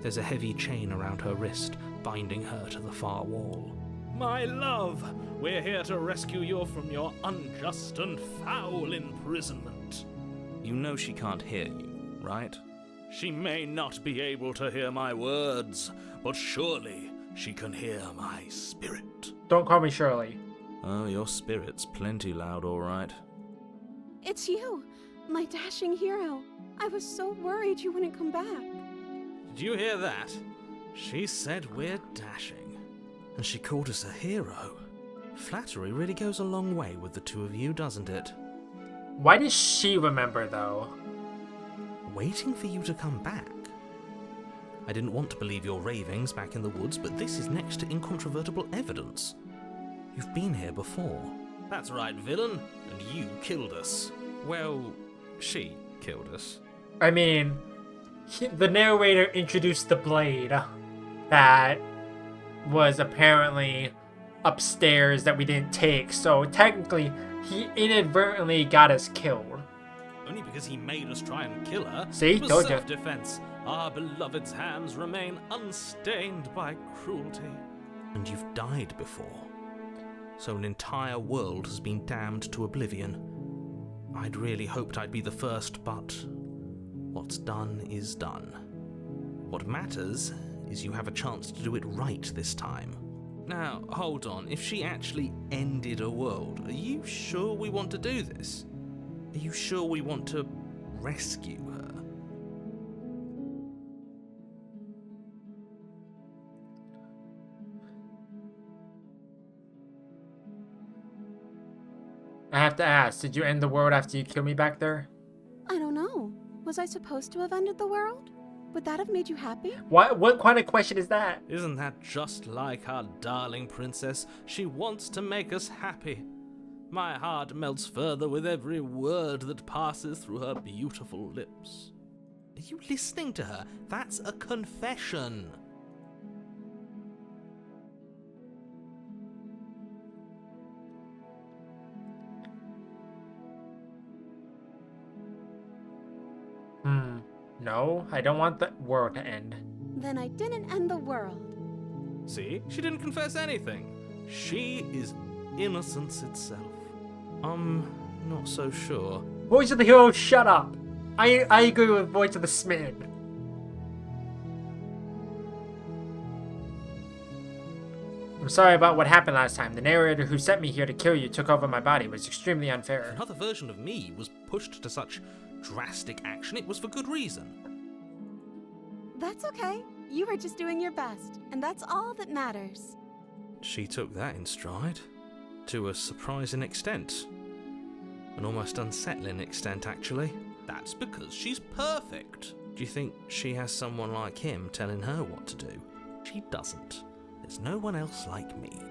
There's a heavy chain around her wrist, binding her to the far wall. My love, we're here to rescue you from your unjust and foul imprisonment. You know she can't hear you, right? She may not be able to hear my words, but surely she can hear my spirit. Don't call me Shirley. Oh, your spirit's plenty loud, all right. It's you, my dashing hero. I was so worried you wouldn't come back. Did you hear that? She said we're dashing. And she called us a hero. Flattery really goes a long way with the two of you, doesn't it? Why does she remember, though? Waiting for you to come back. I didn't want to believe your ravings back in the woods, but this is next to incontrovertible evidence. You've been here before. That's right, villain. And you killed us. Well, she killed us. I mean, the narrator introduced the blade that was apparently upstairs that we didn't take, so technically he inadvertently got us killed. Only because he made us try and kill her. See? It was Told ya. self-defense. Our beloved's hands remain unstained by cruelty. And you've died before. So an entire world has been damned to oblivion. I'd really hoped I'd be the first, but what's done is done. What matters is you have a chance to do it right this time. Now, hold on. If she actually ended a world, are you sure we want to do this? Are you sure we want to rescue her? I have to ask, did you end the world after you killed me back there? I don't know. Was Was I supposed to have ended the world? Would that have made you happy? What kind of question is that? Isn't that just like our darling princess? She wants to make us happy. My heart melts further with every word that passes through her beautiful lips. Are you listening to her? That's a confession. No, I don't want the world to end. Then I didn't end the world. See? She didn't confess anything. She is innocence itself. I'm not so sure. Voice of the hero, shut up! I agree with Voice of the Smitten. I'm sorry about what happened last time. The narrator who sent me here to kill you took over my body. It was extremely unfair. Another version of me was pushed to such drastic action. It was for good reason. That's okay. You were just doing your best, and that's all that matters. She took that in stride. To a surprising extent. An almost unsettling extent, actually. That's because she's perfect. Do you think she has someone like him telling her what to do? She doesn't. There's no one else like me.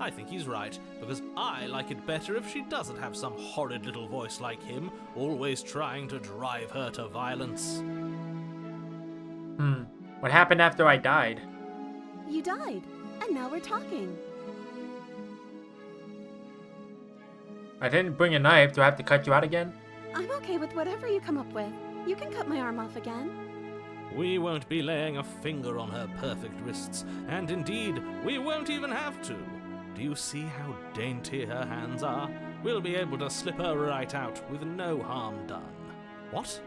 I think he's right, because I like it better if she doesn't have some horrid little voice like him, always trying to drive her to violence. What happened after I died? You died, and now we're talking. I didn't bring a knife. Do I have to cut you out again? I'm okay with whatever you come up with. You can cut my arm off again. We won't be laying a finger on her perfect wrists, and indeed, we won't even have to. Do you see how dainty her hands are? We'll be able to slip her right out with no harm done. What?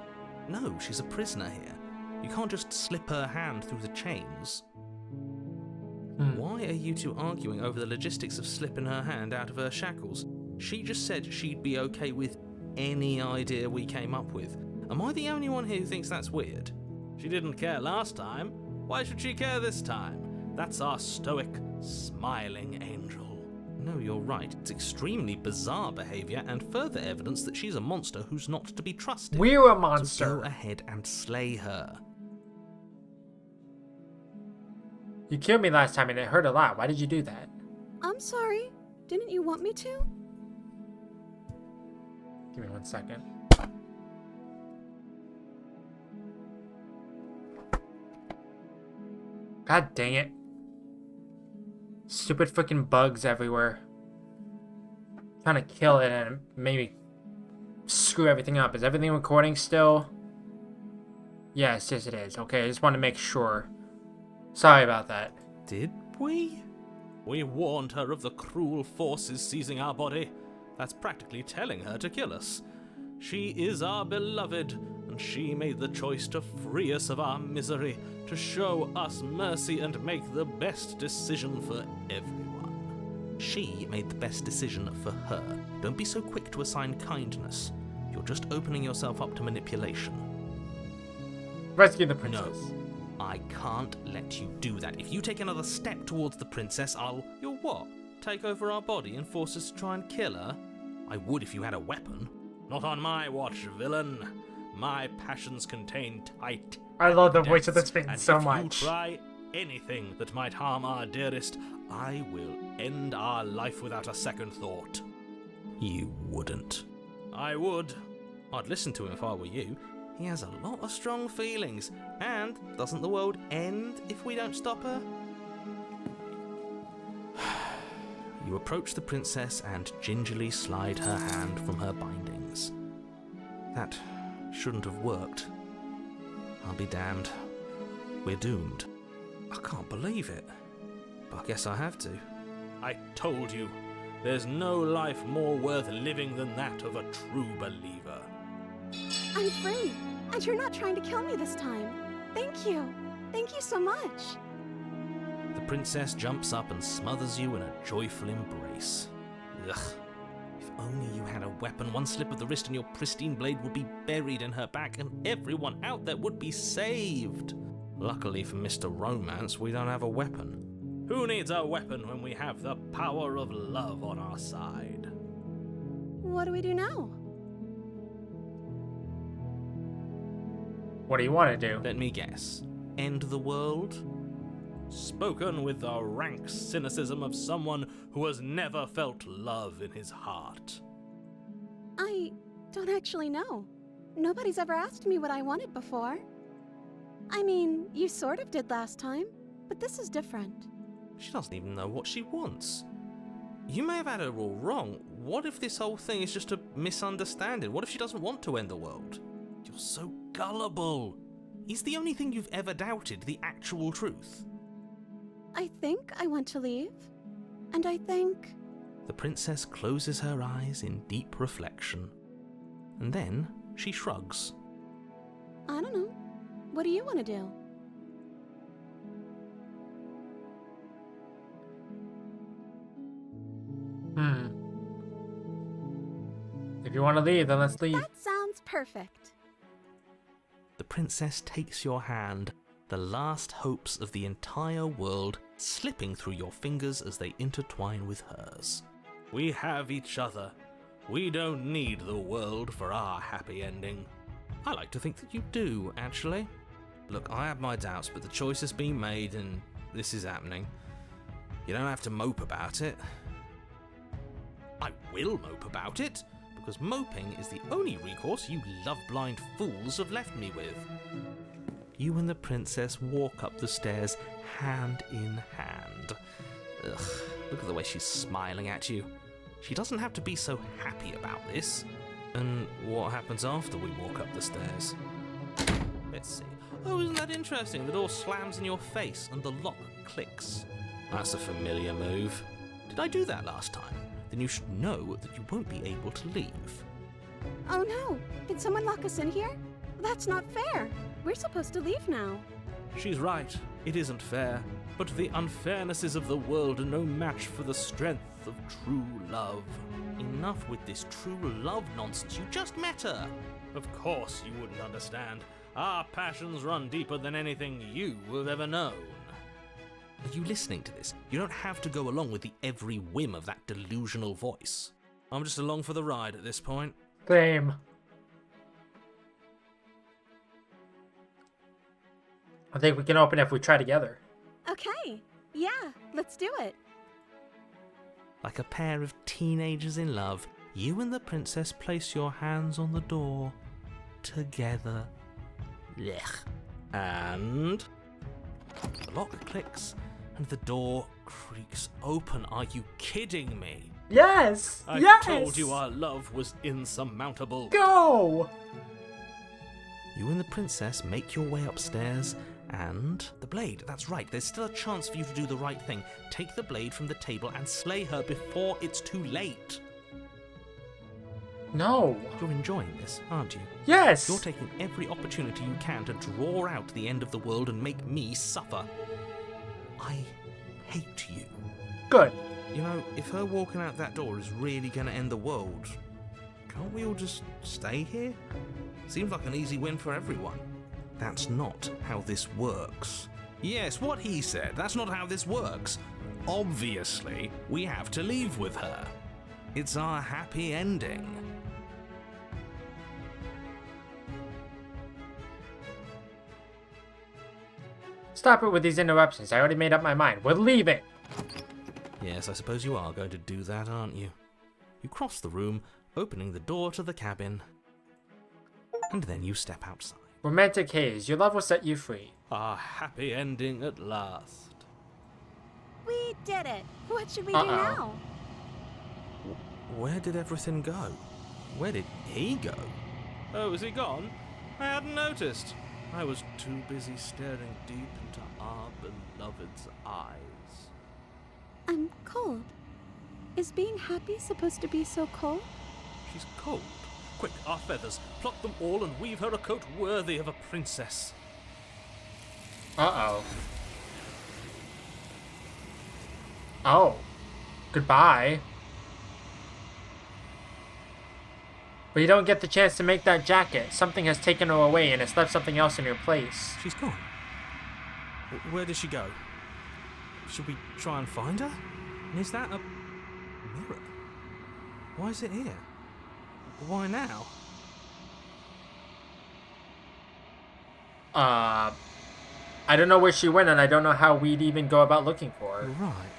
No, she's a prisoner here. You can't just slip her hand through the chains. Why are you two arguing over the logistics of slipping her hand out of her shackles? She just said she'd be okay with any idea we came up with. Am I the only one here who thinks that's weird? She didn't care last time. Why should she care this time? That's our stoic, smiling angel. No, you're right. It's extremely bizarre behavior and further evidence that she's a monster who's not to be trusted. We're a So monster. go ahead and slay her. You killed me last time and it hurt a lot. Why did you do that? I'm sorry. Didn't you want me to? Give me 1 second. God dang it. Stupid freaking bugs everywhere. Trying to kill it and maybe screw everything up. Is everything recording still? Yes, it is. Okay, I just want to make sure. Sorry about that. Did we? We warned her of the cruel forces seizing our body. That's practically telling her to kill us. She is our beloved, and she made the choice to free us of our misery, to show us mercy and make the best decision for everyone. She made the best decision for her. Don't be so quick to assign kindness. You're just opening yourself up to manipulation. Rescue the princess. I can't let you do that. If you take another step towards the princess, I'll... You'll what? Take over our body and force us to try and kill her? I would if you had a weapon. Not on my watch, villain. My passions contain tight. I love the voice of the spin and so if much. you try anything that might harm our dearest, I will end our life without a second thought. You wouldn't. I would. I'd listen to him if I were you. He has a lot of strong feelings. And doesn't the world end if we don't stop her? You approach the princess and gingerly slide her hand from her bindings. That shouldn't have worked. I'll be damned. We're doomed. I can't believe it. But I guess I have to. I told you. There's no life more worth living than that of a true believer. I'm free, and you're not trying to kill me this time. Thank you. Thank you so much. The princess jumps up and smothers you in a joyful embrace. Ugh. If only you had a weapon, one slip of the wrist and your pristine blade would be buried in her back and everyone out there would be saved. Luckily for Mr. Romance, we don't have a weapon. Who needs a weapon when we have the power of love on our side? What do we do now? What do you want to do? Let me guess. End the world? Spoken with the rank cynicism of someone who has never felt love in his heart. I don't actually know. Nobody's ever asked me what I wanted before. I mean, you sort of did last time, but this is different. She doesn't even know what she wants. You may have had her all wrong. What if this whole thing is just a misunderstanding? What if she doesn't want to end the world? You're so gullible. Is the only thing you've ever doubted the actual truth? I think I want to leave. And I think... The princess closes her eyes in deep reflection. And then she shrugs. I don't know. What do you want to do? If you want to leave, then let's leave. That sounds perfect. The princess takes your hand, the last hopes of the entire world slipping through your fingers as they intertwine with hers. We have each other. We don't need the world for our happy ending. I like to think that you do, actually. Look, I have my doubts, but the choice has been made and this is happening. You don't have to mope about it. I will mope about it, because moping is the only recourse you love-blind fools have left me with. You and the princess walk up the stairs hand in hand. Ugh, look at the way she's smiling at you. She doesn't have to be so happy about this. And what happens after we walk up the stairs? Let's see. Oh, isn't that interesting? The door slams in your face and the lock clicks. That's a familiar move. Did I do that last time? Then you should know that you won't be able to leave. Oh no! Did someone lock us in here? That's not fair! We're supposed to leave now. She's right. It isn't fair. But the unfairnesses of the world are no match for the strength of true love. Enough with this true love nonsense. You just met her. Of course you wouldn't understand. Our passions run deeper than anything you have ever known. Are you listening to this? You don't have to go along with the every whim of that delusional voice. I'm just along for the ride at this point. Same. I think we can open if we try together. Okay, yeah, let's do it. Like a pair of teenagers in love, you and the princess place your hands on the door together. Blech. And the lock clicks and the door creaks open. Are you kidding me? Yes! I yes! told you our love was insurmountable. Go! You and the princess make your way upstairs, and the blade. That's right, there's still a chance for you to do the right thing. Take the blade from the table and slay her before it's too late. No. You're enjoying this, aren't you? Yes! You're taking every opportunity you can to draw out the end of the world and make me suffer. I hate you. Good. You know, if her walking out that door is really going to end the world, can't we all just stay here? Seems like an easy win for everyone. That's not how this works. Yes, what he said. That's not how this works. Obviously, we have to leave with her. It's our happy ending. Stop it with these interruptions. I already made up my mind. We're leaving. Yes, I suppose you are going to do that, aren't you? You cross the room, opening the door to the cabin, and then you step outside. Romantic haze. Your love will set you free. Our happy ending at last. We did it! What should we do now? Where did everything go? Where did he go? Oh, is he gone? I hadn't noticed. I was too busy staring deep into our beloved's eyes. I'm cold. Is being happy supposed to be so cold? She's cold. Quick, our feathers. Pluck them all and weave her a coat worthy of a princess. Uh-oh. Oh. Goodbye. But you don't get the chance to make that jacket. Something has taken her away and it's left something else in her place. She's gone. Where did she go? Should we try and find her? And is that a mirror? Why is it here? Why now? I don't know where she went, and I don't know how we'd even go about looking for her. Right.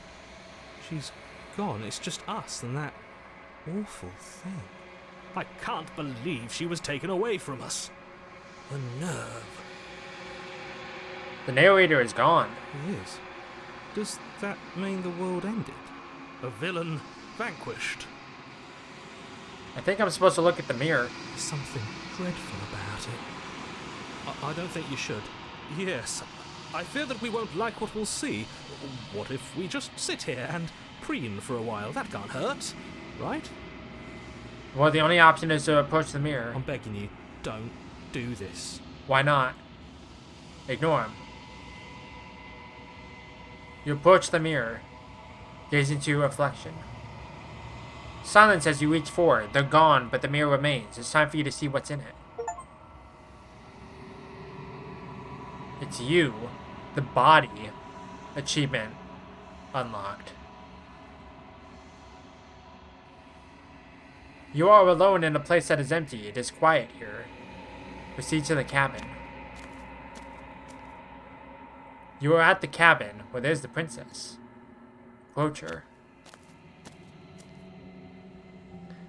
She's gone. It's just us and that awful thing. I can't believe she was taken away from us. The nerve. The narrator is gone. It is. Does that mean the world ended? A villain vanquished. I think I'm supposed to look at the mirror. There's something dreadful about it. I don't think you should. Yes, I fear that we won't like what we'll see. What if we just sit here and preen for a while? That can't hurt, right? Well, the only option is to approach the mirror. I'm begging you, don't do this. Why not? Ignore him. You approach the mirror, gaze into your reflection. Silence as you reach forward. They're gone, but the mirror remains. It's time for you to see what's in it. It's you, the body. Achievement unlocked. You are alone in a place that is empty. It is quiet here. Proceed to the cabin. You are at the cabin where there's the princess. Approach her.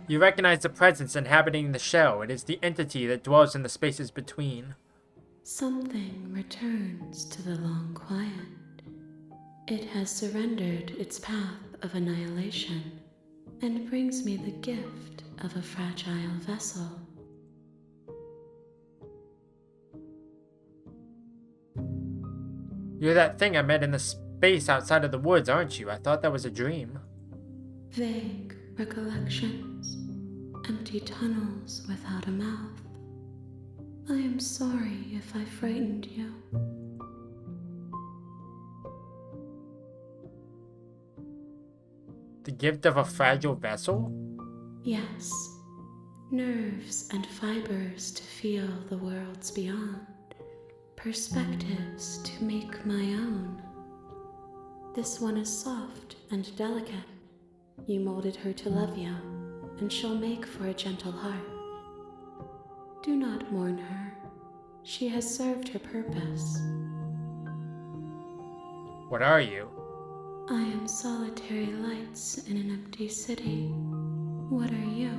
You recognize the presence inhabiting the shell. It is the entity that dwells in the spaces between. Something returns to the long quiet. It has surrendered its path of annihilation and brings me the gift of a fragile vessel. You're that thing I met in the space outside of the woods, aren't you? I thought that was a dream. Vague recollections, empty tunnels without a mouth. I am sorry if I frightened you. The gift of a fragile vessel? Yes, nerves and fibers to feel the worlds beyond, perspectives to make my own. This one is soft and delicate. You molded her to love you, and she'll make for a gentle heart. Do not mourn her. She has served her purpose. What are you? I am solitary lights in an empty city. What are you?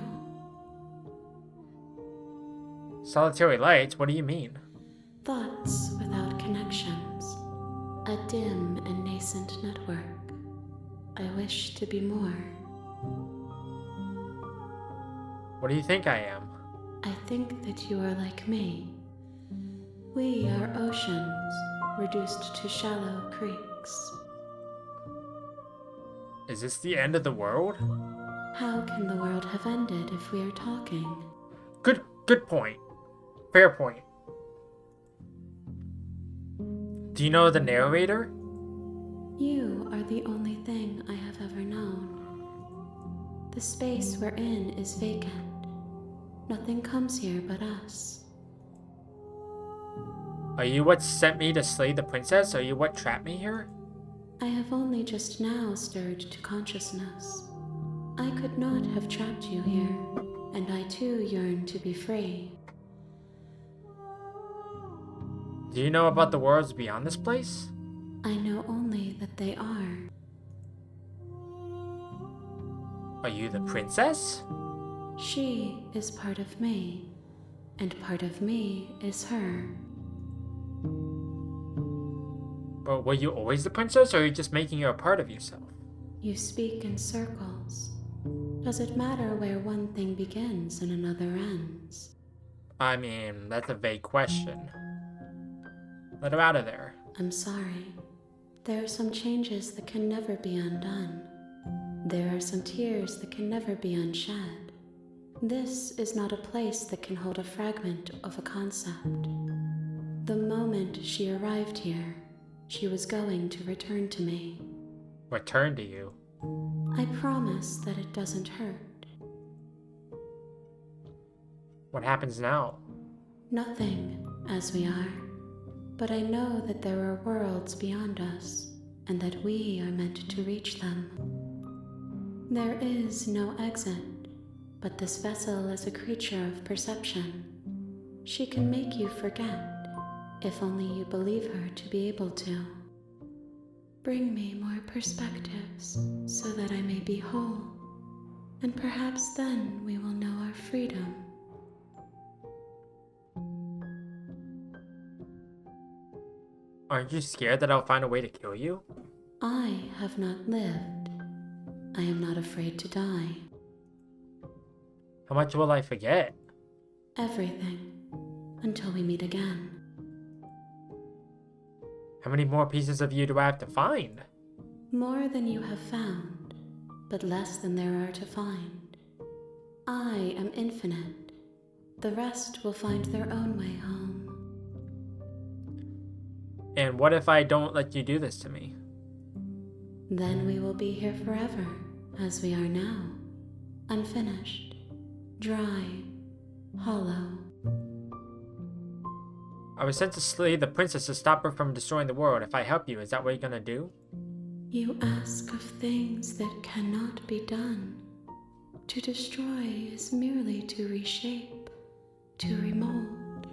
Solitary lights? What do you mean? Thoughts without connections. A dim and nascent network. I wish to be more. What do you think I am? I think that you are like me. We are oceans, reduced to shallow creeks. Is this the end of the world? How can the world have ended if we are talking? Good point. Fair point. Do you know the narrator? You are the only thing I have ever known. The space we're in is vacant. Nothing comes here but us. Are you what sent me to slay the princess? Are you what trapped me here? I have only just now stirred to consciousness. I could not have trapped you here, and I too yearn to be free. Do you know about the worlds beyond this place? I know only that they are. Are you the princess? She is part of me, and part of me is her. But were you always the princess, or are you just making her a part of yourself? You speak in circles. Does it matter where one thing begins and another ends? I mean, that's a vague question. Let her out of there. I'm sorry. There are some changes that can never be undone. There are some tears that can never be unshed. This is not a place that can hold a fragment of a concept. The moment she arrived here, she was going to return to me. Return to you? I promise that it doesn't hurt. What happens now? Nothing, as we are. But I know that there are worlds beyond us, and that we are meant to reach them. There is no exit, but this vessel is a creature of perception. She can make you forget, if only you believe her to be able to. Bring me more perspectives so that I may be whole, and perhaps then we will know our freedom. Aren't you scared that I'll find a way to kill you? I have not lived. I am not afraid to die. How much will I forget? Everything, until we meet again. How many more pieces of you do I have to find? More than you have found, but less than there are to find. I am infinite. The rest will find their own way home. And what if I don't let you do this to me? Then we will be here forever, as we are now. Unfinished, dry, hollow. I was sent to slay the princess to stop her from destroying the world. If I help you, is that what you're gonna do? You ask of things that cannot be done. To destroy is merely to reshape, to remold.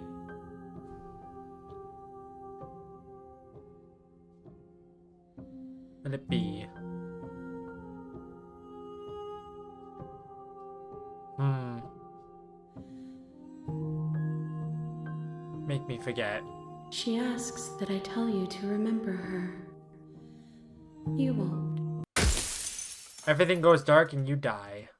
Let it be. Make me forget. She asks that I tell you to remember her. You won't. Everything goes dark and you die.